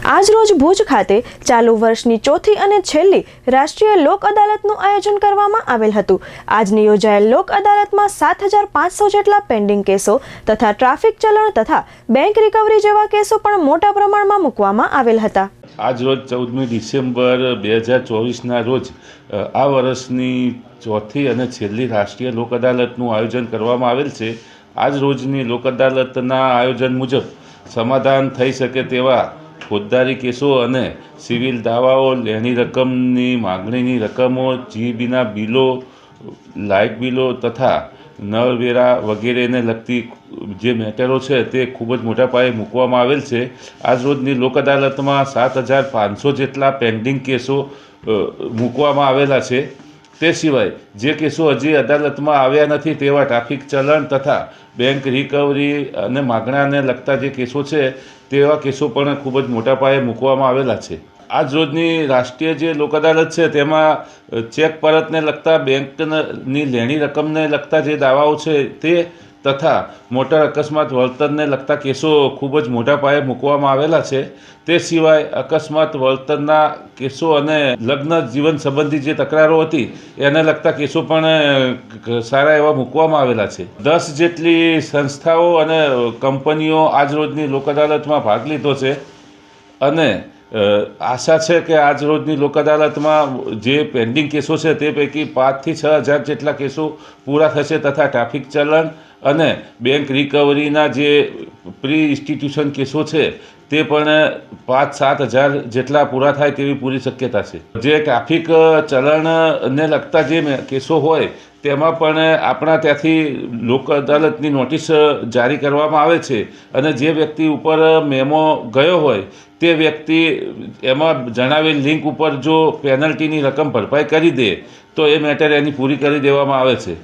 આજરોજ ભુજ ખાતે ચાલુ વર્ષની ચોથી અને છેલ્લી રાષ્ટ્રીય લોક અદાલતનું આયોજન કરવામાં આવેલ હતું। આજની યોજાયેલ લોક અદાલતમાં 7500 જેટલા પેન્ડિંગ કેસો તથા ટ્રાફિક ચલણ તથા બેંક રિકવરી જેવા કેસો પણ મોટા પ્રમાણમાં મૂકવામાં આવેલ હતા। આજ રોજ 14મી ડિસેમ્બર 2024ના રોજ આ વર્ષની ચોથી અને છેલ્લી રાષ્ટ્રીય લોક અદાલતનું આયોજન કરવામાં આવેલ છે। આજ રોજની લોક અદાલતના આયોજન મુજબ સમાધાન થઈ શકે તેવા ફોજદારી કેસો અને સિવિલ દાવાઓ, લેણી રકમની માગણીની રકમો, જીબીના બિલો, લાઇટ બિલો તથા નળવેરા વગેરેને લગતી જે મેટરો છે તે ખૂબ જ મોટા પાયે મૂકવામાં આવેલ છે। આજ રોજની લોક અદાલતમાં 7500 જેટલા પેન્ડિંગ કેસો મૂકવામાં આવેલા છે। તે સિવાય જે કેસો હજી અદાલતમાં આવ્યા નથી તેવા ટ્રાફિક ચલણ તથા બેંક રિકવરી અને માગણાને લગતા જે કેસો છે તેવા કેસો પણ ખૂબ જ મોટા પાયે મૂકવામાં આવેલા છે। આજ રોજની રાષ્ટ્રીય જે લોક અદાલત છે તેમાં ચેક પરતને લગતા બેંકની લેણી રકમને લગતા જે દાવાઓ છે તે તથા મોટર અકસ્માત વળતરને લગતા કેસો ખૂબ જ મોટા પાયે મૂકવામાં આવેલા છે। તે સિવાય અકસ્માત વળતરના કેસો અને લગ્ન જીવન સંબંધી જે તકરારો હતી એને લગતા કેસો પણ સારા એવા મૂકવામાં આવેલા છે। 10 જેટલી સંસ્થાઓ અને કંપનીઓ આજ રોજની લોક અદાલતમાં ભાગ લીધો છે અને આશા છે કે આજ રોજની લોક અદાલતમાં જે પેન્ડિંગ કેસો છે તે પૈકી 5 થી 6 હજાર જેટલા કેસો પૂરા થશે તથા ટ્રાફિક ચલણ અને બેંક રિકવરીના જે પ્રી ઇન્સ્ટિટ્યુશન કેસો છે તે પણ 5-7 હજાર જેટલા પૂરા થાય તેવી પૂરી શક્યતા છે। જે ટ્રાફિક ચલણને લગતા જે કેસો હોય તેમાં પણ આપણા ત્યાંથી લોક અદાલતની નોટિસ જારી કરવામાં આવે છે અને જે વ્યક્તિ ઉપર મેમો ગયો હોય તે વ્યક્તિ એમાં જણાવેલ લિંક ઉપર જો પેનલ્ટીની રકમ ભરપાઈ કરી દે તો એ મેટર એની પૂરી કરી દેવામાં આવે છે।